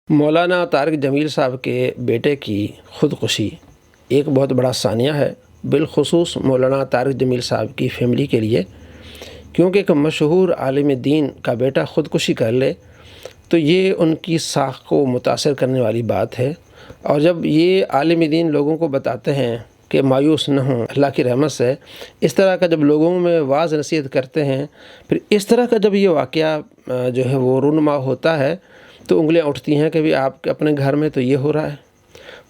مولانا طارق جمیل صاحب کے بیٹے کی خودکشی ایک بہت بڑا ثانیہ ہے، بالخصوص مولانا طارق جمیل صاحب کی فیملی کے لیے، کیونکہ ایک مشہور عالم دین کا بیٹا خودکشی کر لے تو یہ ان کی ساکھ کو متاثر کرنے والی بات ہے۔ اور جب یہ عالم دین لوگوں کو بتاتے ہیں کہ مایوس نہ ہوں، اللہ کی رحمت سے اس طرح کا جب لوگوں میں واعظ نصیحت کرتے ہیں، پھر اس طرح کا جب یہ واقعہ جو ہے وہ رونما ہوتا ہے تو انگلیاں اٹھتی ہیں کہ بھی آپ کے اپنے گھر میں تو یہ ہو رہا ہے۔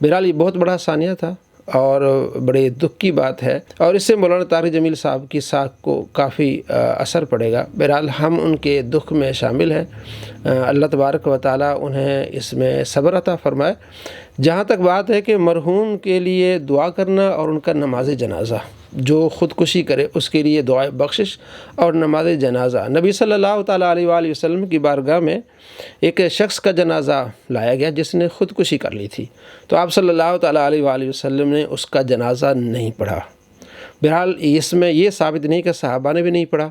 بہرحال یہ بہت بڑا ثانیہ تھا اور بڑے دکھ کی بات ہے، اور اس سے مولانا طارق جمیل صاحب کی ساکھ کو کافی اثر پڑے گا۔ بہرحال ہم ان کے دکھ میں شامل ہیں، اللہ تبارک و تعالیٰ انہیں اس میں صبر عطا فرمائے۔ جہاں تک بات ہے کہ مرحوم کے لیے دعا کرنا اور ان کا نماز جنازہ، جو خودکشی کرے اس کے لیے دعائے بخشش اور نماز جنازہ، نبی صلی اللہ تعالیٰ علیہ وآلہ وسلم کی بارگاہ میں ایک شخص کا جنازہ لایا گیا جس نے خودکشی کر لی تھی، تو آپ صلی اللہ تعالیٰ علیہ وآلہ وسلم نے اس کا جنازہ نہیں پڑھا۔ بہرحال اس میں یہ ثابت نہیں کہ صحابہ نے بھی نہیں پڑھا،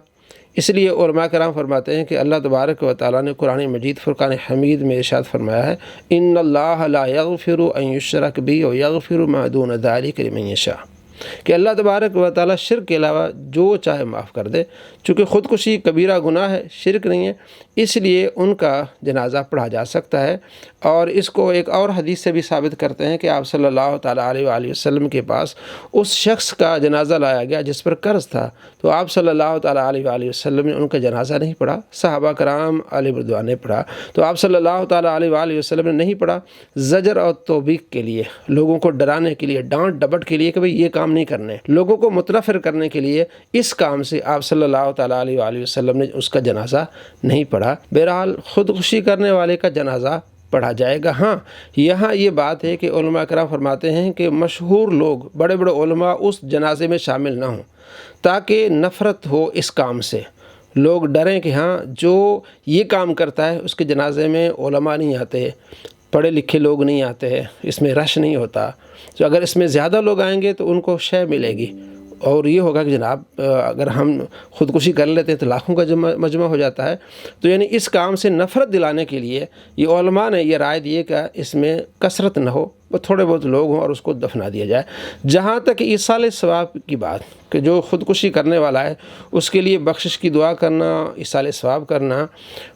اس لیے علماء کرام فرماتے ہیں کہ اللہ تبارک و تعالیٰ نے قرآن مجید فرقان حمید میں ارشاد فرمایا ہے، ان اللہ لا یغفر ان یشرک بہ ویغفر ما دون ذلک لمن یشاء، کہ اللہ تبارک و تعالیٰ شرک کے علاوہ جو چاہے معاف کر دے۔ چونکہ خودکشی کبیرہ گناہ ہے، شرک نہیں ہے، اس لیے ان کا جنازہ پڑھا جا سکتا ہے۔ اور اس کو ایک اور حدیث سے بھی ثابت کرتے ہیں کہ آپ صلی اللہ تعالیٰ علیہ وآلہ وسلم کے پاس اس شخص کا جنازہ لایا گیا جس پر قرض تھا، تو آپ صلی اللہ تعالیٰ علیہ وآلہ وسلم نے ان کا جنازہ نہیں پڑھا، صحابہ کرام علیہ رضوان نے پڑھا، تو آپ صلی اللہ تعالیٰ علیہ وآلہ وسلم نے نہیں پڑھا، زجر اور توبیخ کے لیے، لوگوں کو ڈرانے کے لیے، ڈانٹ ڈپٹ کے لیے کہ بھئی یہ کام نہیں کرنے، لوگوں کو متنفر کرنے کے لیے، اس کام سے آپ صلی اللہ تعالیٰ علیہ وآلہ وسلم نے اس کا جنازہ نہیں پڑھا۔ بہرحال خودکشی کرنے والے کا جنازہ پڑھا جائے گا۔ ہاں، یہاں یہ بات ہے کہ علماء کرام فرماتے ہیں کہ مشہور لوگ، بڑے بڑے علماء اس جنازے میں شامل نہ ہوں، تاکہ نفرت ہو اس کام سے، لوگ ڈریں کہ ہاں جو یہ کام کرتا ہے اس کے جنازے میں علماء نہیں آتے، پڑھے لکھے لوگ نہیں آتے، اس میں رش نہیں ہوتا، تو اگر اس میں زیادہ لوگ آئیں گے تو ان کو شے ملے گی، اور یہ ہوگا کہ جناب اگر ہم خودکشی کر لیتے ہیں تو لاکھوں کا مجمع ہو جاتا ہے۔ تو یعنی اس کام سے نفرت دلانے کے لیے یہ علماء نے یہ رائے دی کہ اس میں کثرت نہ ہو، وہ تھوڑے بہت لوگ ہوں اور اس کو دفنا دیا جائے۔ جہاں تک ایصال ثواب کی بات کہ جو خودکشی کرنے والا ہے اس کے لیے بخشش کی دعا کرنا، ایصال ثواب کرنا،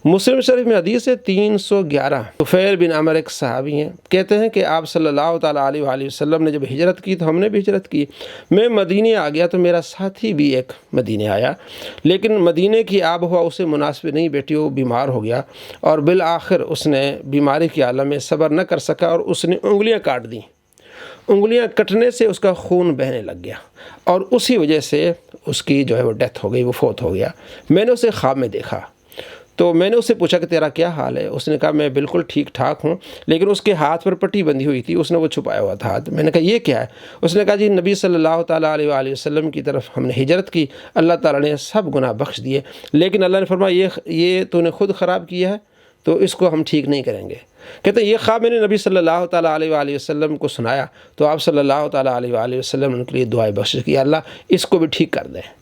مسلم شریف میں حدیث ہے 311، طفیل بن عمر ایک صحابی ہیں، کہتے ہیں کہ آپ صلی اللہ تعالیٰ علیہ وآلہ وسلم نے جب ہجرت کی تو ہم نے بھی ہجرت کی، میں مدینے آ گیا تو میرا ساتھی بھی ایک مدینے آیا، لیکن مدینے کی آب و ہوا اسے مناسب نہیں بیٹھی، وہ بیمار ہو گیا، اور بالآخر اس نے بیماری کے عالم میں صبر نہ کر سکا اور اس نے انگلیاں کاٹ دیں۔ انگلیاں کٹنے سے اس کا خون بہنے لگ گیا اور اسی وجہ سے اس کی جو ہے وہ ڈیتھ ہو گئی، وہ فوت ہو گیا۔ میں نے اسے خواب میں دیکھا تو میں نے اس سے پوچھا کہ تیرا کیا حال ہے؟ اس نے کہا میں بالکل ٹھیک ٹھاک ہوں، لیکن اس کے ہاتھ پر پٹی بندھی ہوئی تھی، اس نے وہ چھپایا ہوا تھا ہاتھ۔ میں نے کہا یہ کیا ہے؟ اس نے کہا جی نبی صلی اللہ تعالیٰ علیہ وآلہ وسلم کی طرف ہم نے ہجرت کی، اللہ تعالیٰ نے سب گناہ بخش دیے، لیکن اللہ نے فرمایا یہ تو نے خود خراب کیا ہے تو اس کو ہم ٹھیک نہیں کریں گے۔ کہتے ہیں یہ خواب میں نے نبی صلی اللہ تعالیٰ علیہ وآلہ وسلم کو سنایا تو آپ صلی اللہ تعالیٰ علیہ وآلہ وسلم نے ان کے لیے دعائے بخشش کی، اللہ اس کو بھی ٹھیک کر دیں۔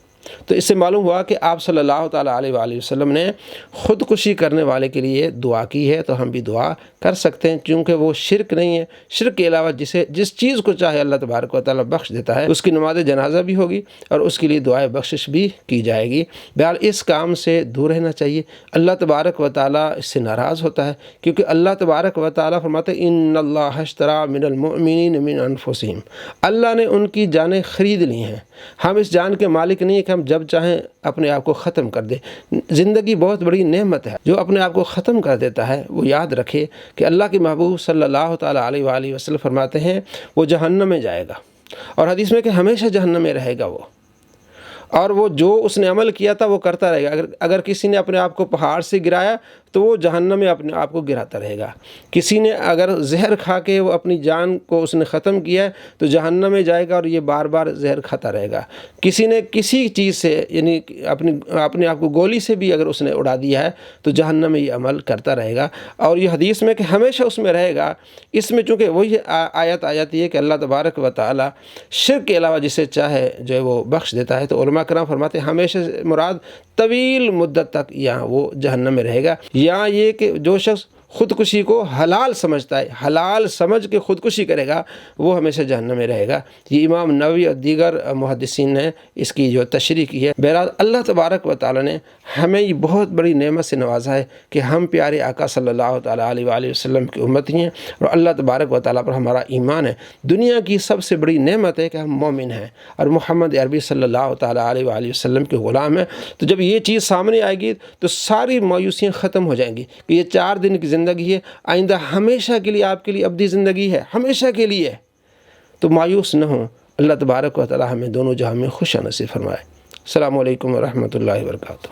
تو اس سے معلوم ہوا کہ آپ صلی اللہ تعالیٰ علیہ وآلہ وسلم نے خودکشی کرنے والے کے لیے دعا کی ہے، تو ہم بھی دعا کر سکتے ہیں، کیونکہ وہ شرک نہیں ہے۔ شرک کے علاوہ جس چیز کو چاہے اللہ تبارک و تعالیٰ بخش دیتا ہے، اس کی نماز جنازہ بھی ہوگی اور اس کے لیے دعائے بخشش بھی کی جائے گی۔ بہرحال اس کام سے دور رہنا چاہیے، اللہ تبارک و تعالیٰ اس سے ناراض ہوتا ہے، کیونکہ اللہ تبارک و تعالیٰ فرماتے ہیں ان اللہ اشتری من المؤمنین من انفسہم، اللہ نے ان کی جانیں خرید لی ہیں۔ ہم اس جان کے مالک نہیں ہیں کہ ہم جب چاہیں اپنے آپ کو ختم کر دیں۔ زندگی بہت بڑی نعمت ہے، جو اپنے آپ کو ختم کر دیتا ہے وہ یاد رکھے کہ اللہ کے محبوب صلی اللہ تعالیٰ علیہ وآلہ وسلم فرماتے ہیں وہ جہنم میں جائے گا، اور حدیث میں کہ ہمیشہ جہنم میں رہے گا وہ، اور وہ جو اس نے عمل کیا تھا وہ کرتا رہے گا۔ اگر کسی نے اپنے آپ کو پہاڑ سے گرایا تو وہ جہنم میں اپنے آپ کو گراتا رہے گا۔ کسی نے اگر زہر کھا کے وہ اپنی جان کو اس نے ختم کیا ہے تو جہنم میں جائے گا اور یہ بار بار زہر کھاتا رہے گا۔ کسی نے کسی چیز سے یعنی اپنے آپ کو گولی سے بھی اگر اس نے اڑا دیا ہے تو جہنم میں یہ عمل کرتا رہے گا، اور یہ حدیث میں کہ ہمیشہ اس میں رہے گا۔ اس میں چونکہ وہی آیت آ جاتی ہے کہ اللہ تبارک و تعالیٰ شرک کے علاوہ جسے چاہے جو ہے وہ بخش دیتا ہے، تو علماء کرام فرماتے ہیں ہمیشہ مراد طویل مدت تک یہاں وہ جہنم میں رہے گا، یا یہ کہ جو شخص خودکشی کو حلال سمجھتا ہے، حلال سمجھ کے خودکشی کرے گا، وہ ہمیشہ جہنم میں رہے گا۔ یہ امام نووی اور دیگر محدثین نے اس کی جو تشریح کی ہے۔ بہرحال اللہ تبارک و تعالیٰ نے ہمیں یہ بہت بڑی نعمت سے نوازا ہے کہ ہم پیارے آقا صلی اللہ تعالیٰ علیہ وآلہ وسلم کی امتی ہیں، اور اللہ تبارک و تعالیٰ پر ہمارا ایمان ہے۔ دنیا کی سب سے بڑی نعمت ہے کہ ہم مومن ہیں اور محمد عربی صلی اللہ تعالیٰ علیہ وآلہ وسلم کے غلام ہیں۔ تو جب یہ چیز سامنے آئے گی تو ساری مایوسیاں ختم ہو جائیں گی کہ یہ 4 دن کی زندگی ہے، آئندہ ہمیشہ کے لیے آپ کے لیے ابدی زندگی ہے، ہمیشہ کے لیے۔ تو مایوس نہ ہوں، اللہ تبارک و تعالیٰ ہمیں دونوں جہاں میں خوش نصیب فرمائے۔ السلام علیکم ورحمۃ اللہ وبرکاتہ۔